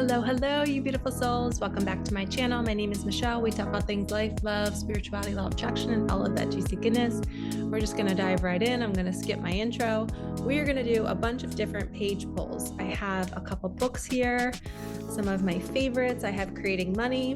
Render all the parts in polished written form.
Hello, hello, you beautiful souls. Welcome back to my channel. My name is Michelle. We talk about things life, love, spirituality, law of attraction, and all of that juicy goodness. We're just going to dive right in. I'm going to skip my intro. We are going to do a bunch of different page pulls. I have a couple books here, some of my favorites. I have Creating Money,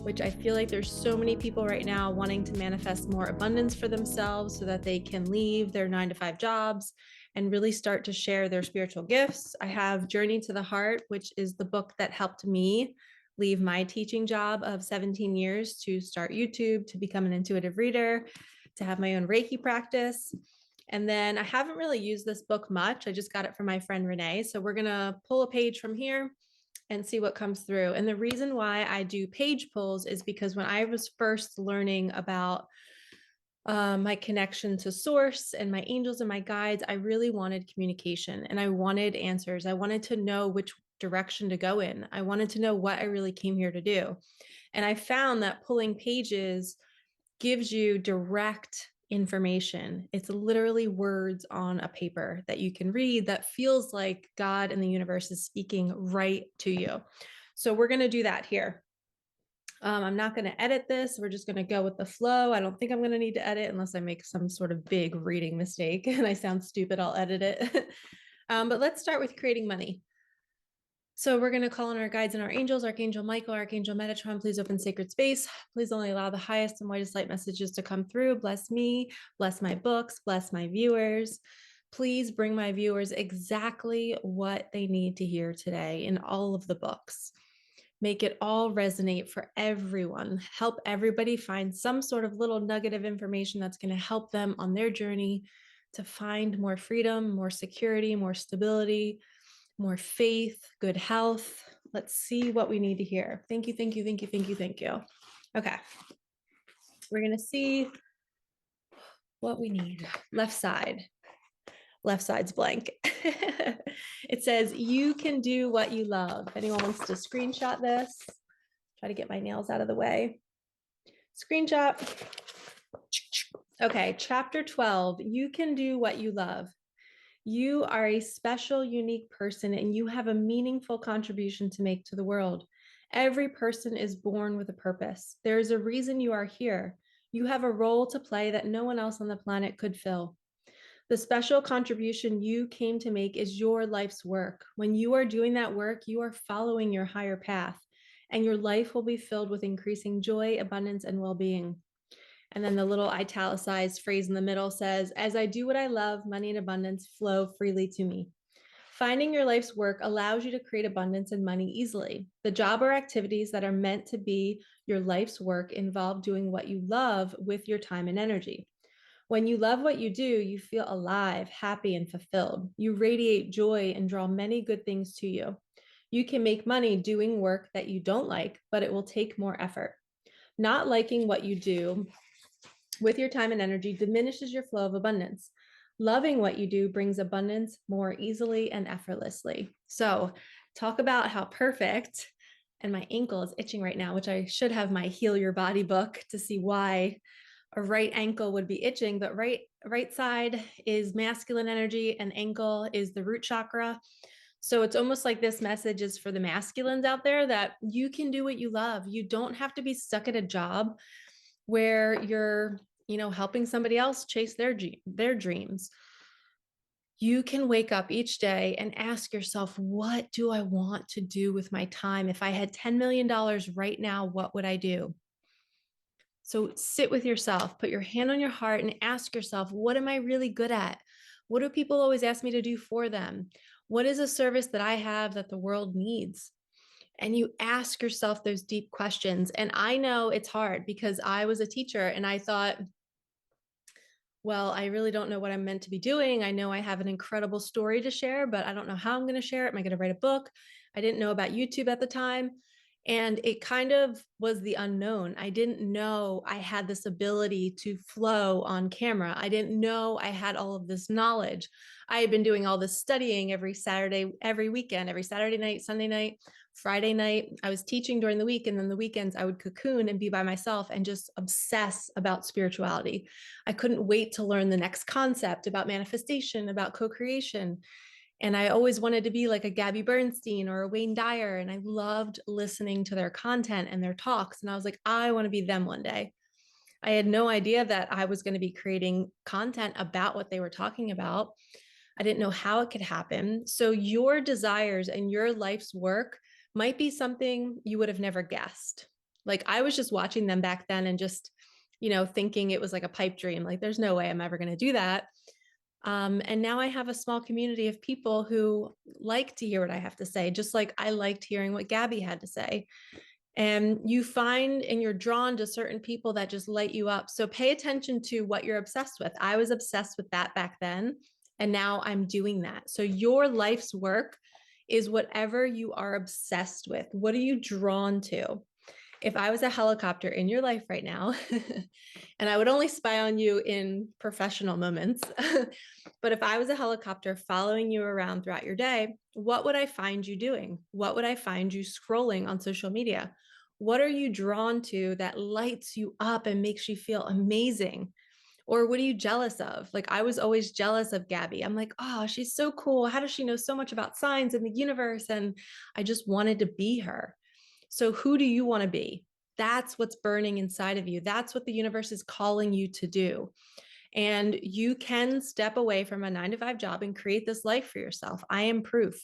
which I feel like there's so many people right now wanting to manifest more abundance for themselves so that they can leave their 9-to-5 jobs and really start to share their spiritual gifts. I have Journey to the Heart, which is the book that helped me leave my teaching job of 17 years to start YouTube, to become an intuitive reader, to have my own Reiki practice. And then I haven't really used this book much. I just got it from my friend Renee. So we're going to pull a page from here and see what comes through. And the reason why I do page pulls is because when I was first learning about my connection to source and my angels and my guides, I really wanted communication and I wanted answers. I wanted to know which direction to go in. I wanted to know what I really came here to do. And I found that pulling pages gives you direct information. It's literally words on a paper that you can read that feels like God and the universe is speaking right to you. So we're going to do that here. I'm not going to edit this. We're just going to go with the flow. I don't think I'm going to need to edit unless I make some sort of big reading mistake and I sound stupid. I'll edit it. But let's start with Creating Money. So we're going to call on our guides and our angels, Archangel Michael, Archangel Metatron, please open sacred space. Please only allow the highest and whitest light messages to come through. Bless me, bless my books, bless my viewers. Please bring my viewers exactly what they need to hear today in all of the books. Make it all resonate for everyone. Help everybody find some sort of little nugget of information that's going to help them on their journey to find more freedom, more security, more stability, more faith, good health. Let's see what we need to hear. Thank you, thank you, thank you, thank you, thank you. Okay. We're going to see what we need. Left side. Left side's blank. It says, you can do what you love. If anyone wants to screenshot this, try to get my nails out of the way. Screenshot. Okay, chapter 12, you can do what you love. You are a special, unique person, and you have a meaningful contribution to make to the world. Every person is born with a purpose. There is a reason you are here. You have a role to play that no one else on the planet could fill. The special contribution you came to make is your life's work. When you are doing that work, you are following your higher path, and your life will be filled with increasing joy, abundance, and well-being. And then the little italicized phrase in the middle says, as I do what I love, money and abundance flow freely to me. Finding your life's work allows you to create abundance and money easily. The job or activities that are meant to be your life's work involve doing what you love with your time and energy. When you love what you do, you feel alive, happy, and fulfilled. You radiate joy and draw many good things to you. You can make money doing work that you don't like, but it will take more effort. Not liking what you do with your time and energy diminishes your flow of abundance. Loving what you do brings abundance more easily and effortlessly. So talk about how perfect, and my ankle is itching right now, which I should have my Heal Your Body book to see why a right ankle would be itching, but right side is masculine energy and ankle is the root chakra. So it's almost like this message is for the masculines out there that you can do what you love. You don't have to be stuck at a job where you're, helping somebody else chase their dreams. You can wake up each day and ask yourself, what do I want to do with my time? If I had $10 million right now, what would I do? So sit with yourself, put your hand on your heart and ask yourself, what am I really good at? What do people always ask me to do for them? What is a service that I have that the world needs? And you ask yourself those deep questions. And I know it's hard because I was a teacher and I thought, well, I really don't know what I'm meant to be doing. I know I have an incredible story to share, but I don't know how I'm going to share it. Am I going to write a book? I didn't know about YouTube at the time. And it kind of was the unknown. I didn't know I had this ability to flow on camera. I didn't know I had all of this knowledge. I had been doing all this studying every Saturday, every weekend, every Saturday night, Sunday night, Friday night. I was teaching during the week, and then the weekends I would cocoon and be by myself and just obsess about spirituality. I couldn't wait to learn the next concept about manifestation, about co-creation. And I always wanted to be like a Gabby Bernstein or a Wayne Dyer. And I loved listening to their content and their talks. And I was like, I want to be them one day. I had no idea that I was going to be creating content about what they were talking about. I didn't know how it could happen. So your desires and your life's work might be something you would have never guessed. Like I was just watching them back then and just, thinking it was like a pipe dream. Like there's no way I'm ever going to do that. And now I have a small community of people who like to hear what I have to say, just like I liked hearing what Gabby had to say. And you find and you're drawn to certain people that just light you up. So pay attention to what you're obsessed with. I was obsessed with that back then, and now I'm doing that. So your life's work is whatever you are obsessed with. What are you drawn to? If I was a helicopter in your life right now, and I would only spy on you in professional moments, but if I was a helicopter following you around throughout your day, what would I find you doing? What would I find you scrolling on social media? What are you drawn to that lights you up and makes you feel amazing? Or what are you jealous of? Like I was always jealous of Gabby. I'm like, oh, she's so cool. How does she know so much about science and the universe? And I just wanted to be her. So who do you want to be? That's what's burning inside of you. That's what the universe is calling you to do. And you can step away from a 9 to 5 job and create this life for yourself. I am proof.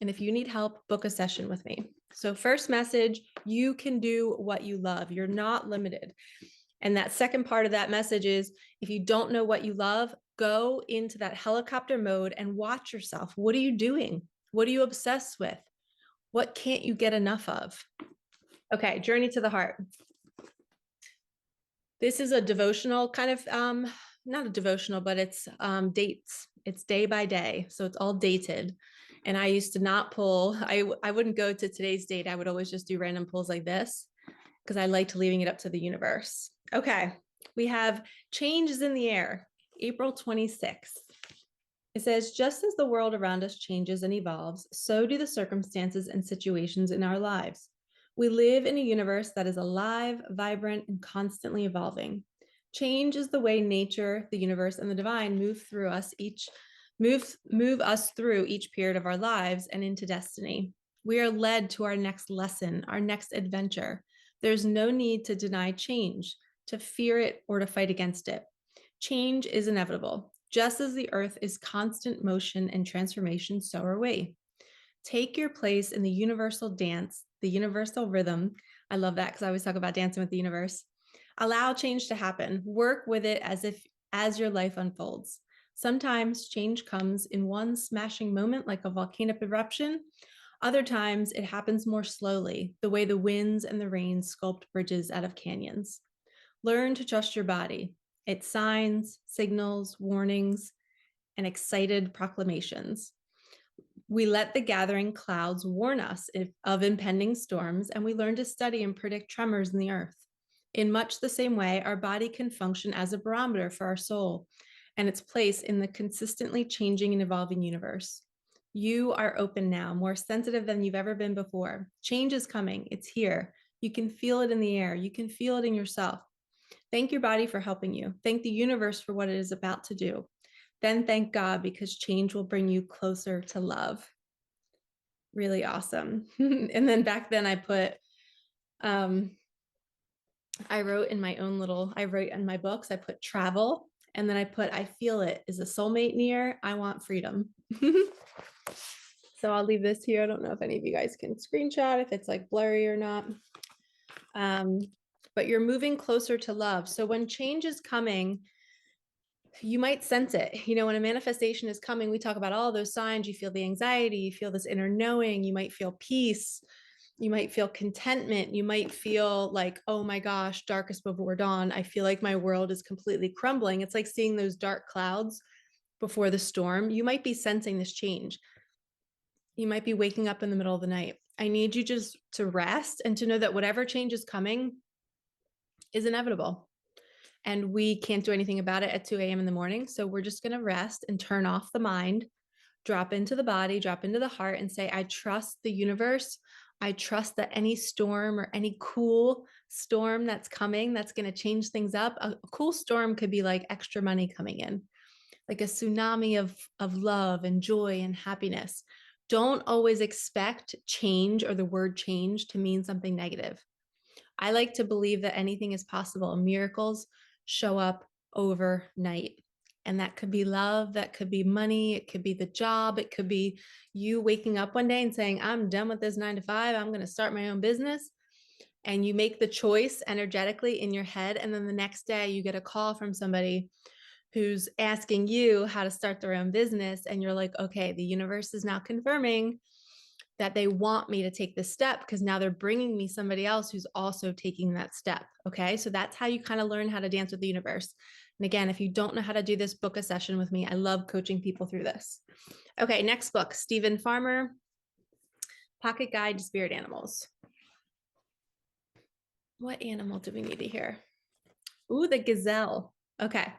And if you need help, book a session with me. So, first message, you can do what you love. You're not limited. And that second part of that message is if you don't know what you love, go into that helicopter mode and watch yourself. What are you doing? What are you obsessed with? What can't you get enough of? Okay, journey to the heart. This is a devotional kind of, not a devotional, but it's dates. It's day by day. So it's all dated. And I used to not pull, I wouldn't go to today's date. I would always just do random pulls like this because I liked leaving it up to the universe. Okay, we have changes in the air, April 26th. It says, just as the world around us changes and evolves, so do the circumstances and situations in our lives. We live in a universe that is alive, vibrant, and constantly evolving. Change is the way nature, the universe, and the divine move us through each period of our lives and into destiny. We are led to our next lesson, our next adventure. There's no need to deny change, to fear it, or to fight against it. Change is inevitable. Just as the earth is constant motion and transformation, so are we. Take your place in the universal dance, the universal rhythm. I love that because I always talk about dancing with the universe. Allow change to happen. Work with it as your life unfolds. Sometimes change comes in one smashing moment, like a volcanic eruption. Other times it happens more slowly, the way the winds and the rains sculpt bridges out of canyons. Learn to trust your body. Its signs, signals, warnings, and excited proclamations. We let the gathering clouds warn us of impending storms, and we learn to study and predict tremors in the earth. In much the same way, our body can function as a barometer for our soul and its place in the consistently changing and evolving universe. You are open now, more sensitive than you've ever been before. Change is coming. It's here. You can feel it in the air. You can feel it in yourself. Thank your body for helping you. Thank the universe for what it is about to do. Then thank God because change will bring you closer to love. Really awesome. And then back then I put, I wrote in my books, I put travel. And then I put, I feel it. Is a soulmate near? I want freedom. So I'll leave this here. I don't know if any of you guys can screenshot, if it's like blurry or not. But you're moving closer to love. So when change is coming, you might sense it. When a manifestation is coming, we talk about all those signs. You feel the anxiety, you feel this inner knowing, you might feel peace, you might feel contentment, you might feel like, oh my gosh, darkest before dawn. I feel like my world is completely crumbling. It's like seeing those dark clouds before the storm. You might be sensing this change. You might be waking up in the middle of the night. I need you just to rest and to know that whatever change is coming is inevitable. And we can't do anything about it at 2 a.m. in the morning. So we're just going to rest and turn off the mind, drop into the body, drop into the heart, and say, I trust the universe. I trust that any storm or any cool storm that's coming, that's going to change things up. A cool storm could be like extra money coming in. like a tsunami of love and joy and happiness. Don't always expect change or the word change to mean something negative. I like to believe that anything is possible. Miracles show up overnight. And that could be love, that could be money, it could be the job, it could be you waking up one day and saying, I'm done with this 9 to 5, I'm going to start my own business. And you make the choice energetically in your head. And then the next day you get a call from somebody who's asking you how to start their own business. And you're like, okay, the universe is now confirming that they want me to take this step because now they're bringing me somebody else who's also taking that step. Okay. So that's how you kind of learn how to dance with the universe. And again, if you don't know how to do this, book a session with me. I love coaching people through this. Okay. Next book, Stephen Farmer, Pocket Guide to Spirit Animals. What animal do we need to hear? Ooh, the gazelle. Okay.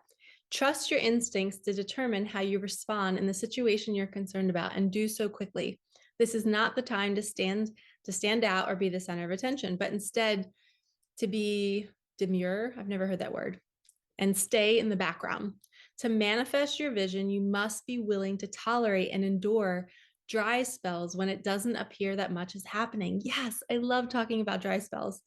Trust your instincts to determine how you respond in the situation you're concerned about and do so quickly. This is not the time to stand out or be the center of attention, but instead to be demure. I've never heard that word. And stay in the background. To manifest your vision, you must be willing to tolerate and endure dry spells when it doesn't appear that much is happening. Yes, I love talking about dry spells.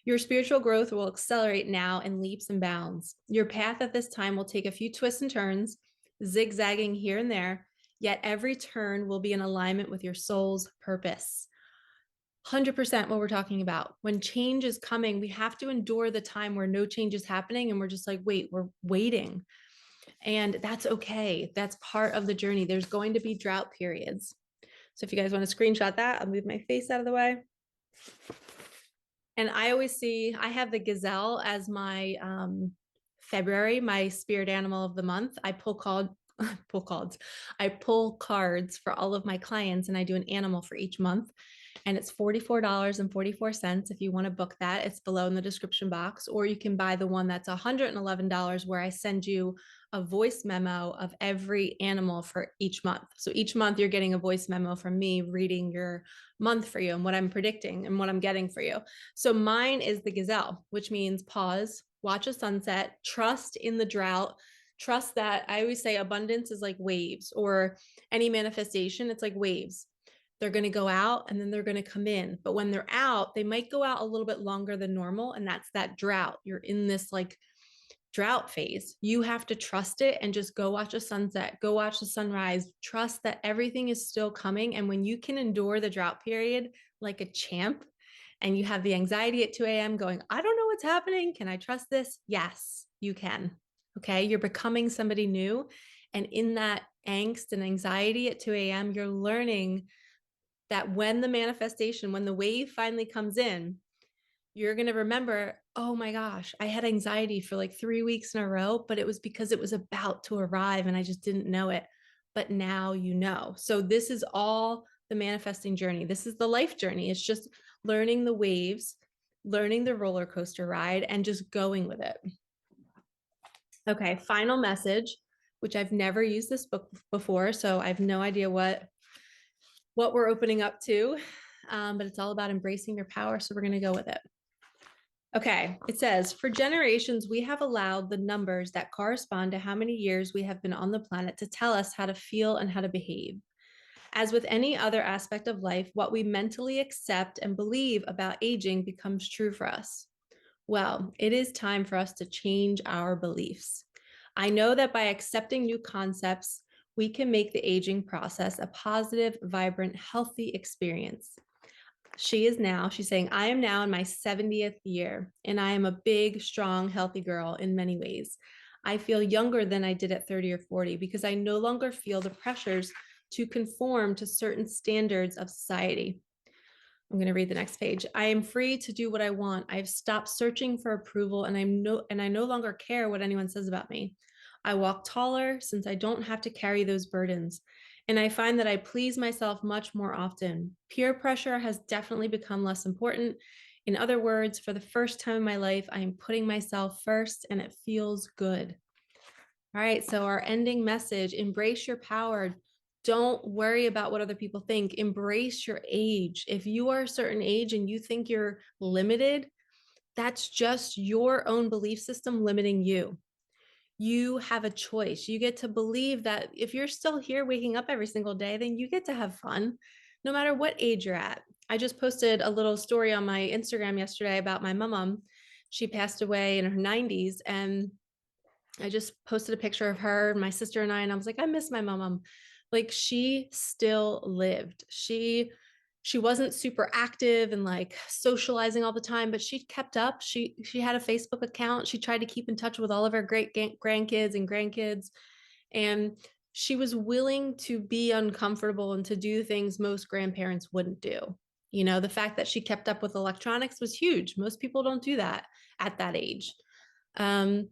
Your spiritual growth will accelerate now in leaps and bounds. Your path at this time will take a few twists and turns, zigzagging here and there, yet every turn will be in alignment with your soul's purpose. 100% what we're talking about. When change is coming, we have to endure the time where no change is happening and we're just like, wait, we're waiting. And that's okay. That's part of the journey. There's going to be drought periods. So if you guys want to screenshot that, I'll move my face out of the way. And I always see, I have the gazelle as my February, my spirit animal of the month. I pull cards for all of my clients and I do an animal for each month. And it's $44.44 if you want to book that. It's below in the description box, or you can buy the one that's $111 where I send you a voice memo of every animal for each month. So each month you're getting a voice memo from me reading your month for you and what I'm predicting and what I'm getting for you. So mine is the gazelle, which means pause, watch a sunset, trust in the drought, trust that I always say abundance is like waves, or any manifestation, it's like waves. They're going to go out and then they're going to come in. But when they're out, they might go out a little bit longer than normal. And that's that drought. You're in this like drought phase. You have to trust it and just go watch a sunset, go watch the sunrise, trust that everything is still coming. And when you can endure the drought period like a champ and you have the anxiety at 2 a.m. going, I don't know what's happening. Can I trust this? Yes, you can. Okay. You're becoming somebody new. And in that angst and anxiety at 2 a.m., you're learning that when the manifestation, when the wave finally comes in, you're going to remember, oh my gosh, I had anxiety for like 3 weeks in a row, but it was because it was about to arrive and I just didn't know it. But now you know. So this is all the manifesting journey. This is the life journey. It's just learning the waves, learning the roller coaster ride, and just going with it. Okay, final message, which I've never used this book before, so I have no idea what we're opening up to, but it's all about embracing your power. So we're going to go with it. Okay, it says, for generations, we have allowed the numbers that correspond to how many years we have been on the planet to tell us how to feel and how to behave. As with any other aspect of life, what we mentally accept and believe about aging becomes true for us. Well, it is time for us to change our beliefs. I know that by accepting new concepts, we can make the aging process a positive, vibrant, healthy experience. She's saying, I am now in my 70th year, and I am a big, strong, healthy girl in many ways. I feel younger than I did at 30 or 40 because I no longer feel the pressures to conform to certain standards of society. I'm going to read the next page. I am free to do what I want. I've stopped searching for approval, and I no longer care what anyone says about me. I walk taller since I don't have to carry those burdens. And I find that I please myself much more often. Peer pressure has definitely become less important. In other words, for the first time in my life, I am putting myself first, and it feels good. All right, so our ending message, embrace your power. Don't worry about what other people think. Embrace your age. If you are a certain age and you think you're limited, that's just your own belief system limiting you. You have a choice. You get to believe that if you're still here waking up every single day, then you get to have fun no matter what age you're at. I just posted a little story on my Instagram yesterday about my mom. She passed away in her 90s, and I just posted a picture of her, my sister and I was like, I miss my mom. Like, she still lived. She wasn't super active and like socializing all the time, but she kept up. She had a Facebook account. She tried to keep in touch with all of her great grandkids and grandkids. And she was willing to be uncomfortable and to do things most grandparents wouldn't do. You know, the fact that she kept up with electronics was huge. Most people don't do that at that age. Um,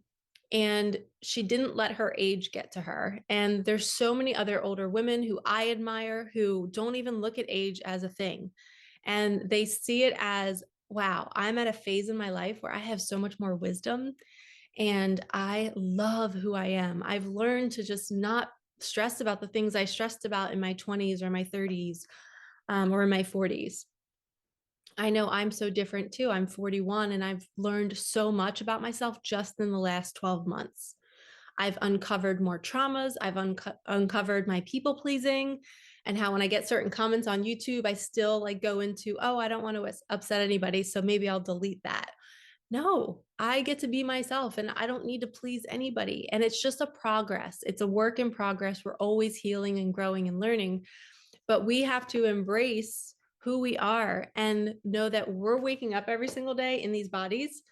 and she didn't let her age get to her. And there's so many other older women who I admire who don't even look at age as a thing. And they see it as, wow, I'm at a phase in my life where I have so much more wisdom and I love who I am. I've learned to just not stress about the things I stressed about in my 20s or my 30s, or in my 40s. I know I'm so different too. I'm 41 and I've learned so much about myself just in the last 12 months. I've uncovered more traumas. I've uncovered my people pleasing and how when I get certain comments on YouTube, I still like go into, oh, I don't want to upset anybody. So maybe I'll delete that. No, I get to be myself and I don't need to please anybody. And it's just a progress. It's a work in progress. We're always healing and growing and learning, but we have to embrace who we are and know that we're waking up every single day in these bodies.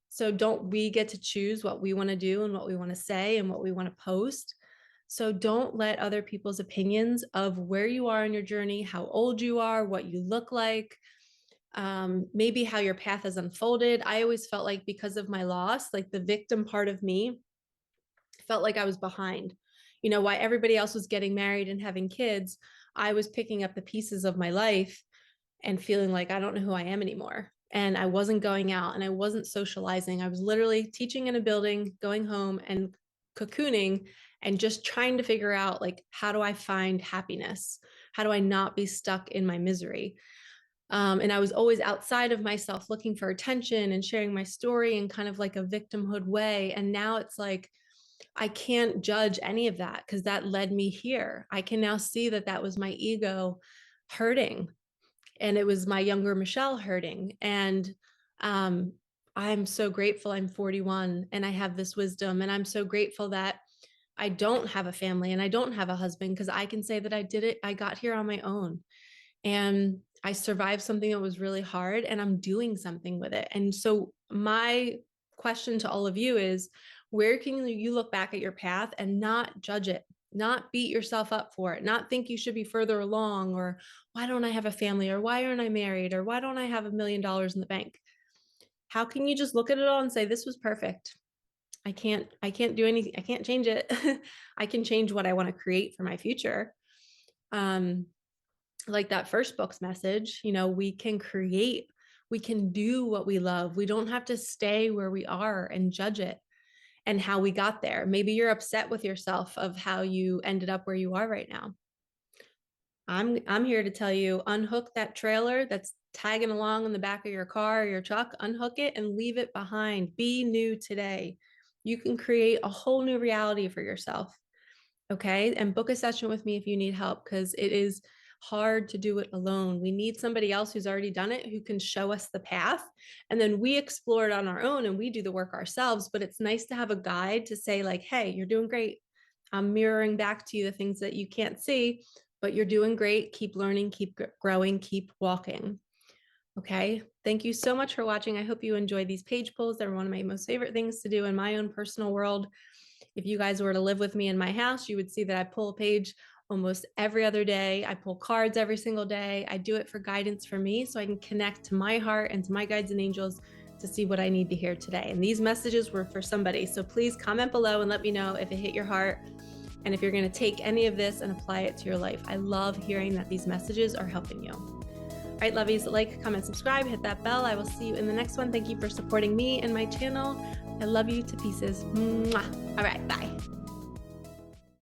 So don't we get to choose what we want to do and what we want to say and what we want to post? So don't let other people's opinions of where you are in your journey, how old you are, what you look like, maybe how your path has unfolded. I always felt like because of my loss, like the victim part of me felt like I was behind. You know, why everybody else was getting married and having kids, I was picking up the pieces of my life and feeling like I don't know who I am anymore. And I wasn't going out and I wasn't socializing. I was literally teaching in a building, going home and cocooning and just trying to figure out, like, how do I find happiness? How do I not be stuck in my misery? And I was always outside of myself looking for attention and sharing my story in kind of like a victimhood way. And now it's like, I can't judge any of that because that led me here. I can now see that that was my ego hurting and it was my younger Michelle hurting. And I'm so grateful I'm 41 and I have this wisdom. And I'm so grateful that I don't have a family and I don't have a husband because I can say that I did it. I got here on my own and I survived something that was really hard and I'm doing something with it. And so my question to all of you is, where can you look back at your path and not judge it, not beat yourself up for it, not think you should be further along, or why don't I have a family, or why aren't I married, or why don't I have $1 million in the bank? How can you just look at it all and say, this was perfect? I can't do anything. I can't change it. I can change what I want to create for my future. Like that first book's message, you know, we can create, we can do what we love. We don't have to stay where we are and judge it and how we got there. Maybe you're upset with yourself of how you ended up where you are right now. I'm here to tell you, unhook that trailer that's tagging along in the back of your car or your truck, unhook it and leave it behind. Be new today. You can create a whole new reality for yourself. Okay. And book a session with me if you need help, because it is hard to do it alone. We need somebody else who's already done it, who can show us the path. And then we explore it on our own and we do the work ourselves. But it's nice to have a guide to say, like, hey, you're doing great. I'm mirroring back to you the things that you can't see, but you're doing great. Keep learning, keep growing, keep walking. Okay. Thank you so much for watching. I hope you enjoyed these page pulls. They're one of my most favorite things to do in my own personal world. If you guys were to live with me in my house, you would see that I pull a page almost every other day. I pull cards every single day. I do it for guidance for me so I can connect to my heart and to my guides and angels to see what I need to hear today. And these messages were for somebody. So please comment below and let me know if it hit your heart and if you're going to take any of this and apply it to your life. I love hearing that these messages are helping you. All right, lovies, like, comment, subscribe, hit that bell. I will see you in the next one. Thank you for supporting me and my channel. I love you to pieces. Mwah. All right, bye.